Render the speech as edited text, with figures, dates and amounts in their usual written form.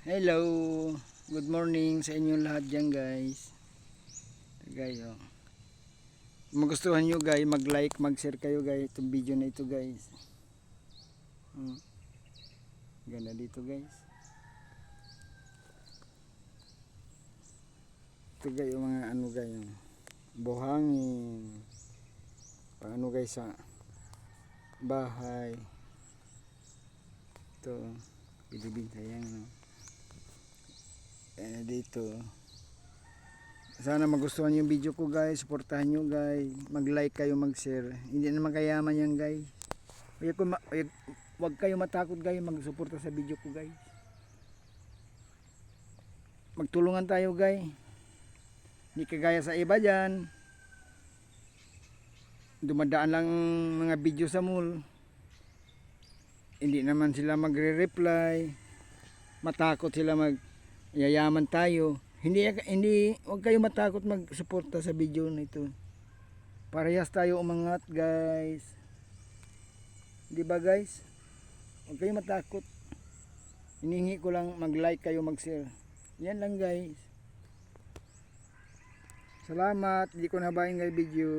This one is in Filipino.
Hello, good morning sa inyong lahat dyan guys. Guys, oh. Kung magustuhan nyo guys, mag-like, mag-share kayo guys itong video na ito guys. Ganda dito guys. Ito guys yung mga ano guys, buhangin. Paano guys sa bahay. Ito, binibinta yan. Dito. Sana magustuhan yung video ko guys, suportahan nyo guys, mag-like kayo, mag-share. Hindi naman kayaman yan guys. Huwag kayo matakot guys, mag-suporta sa video ko guys. Magtulungan tayo guys. Hindi kagaya sa iba dyan. Dumadaan lang mga video sa mall. Hindi naman sila magre-reply. Matakot sila yayaman tayo. Hindi wag kayo matakot magsuporta sa video nito. Parehas tayo umangat, guys. Di ba, guys? Wag kayo matakot. Hinihingi ko lang mag-like kayo, mag-share. Yan lang, guys. Salamat. Hindi ko nabahin guys video.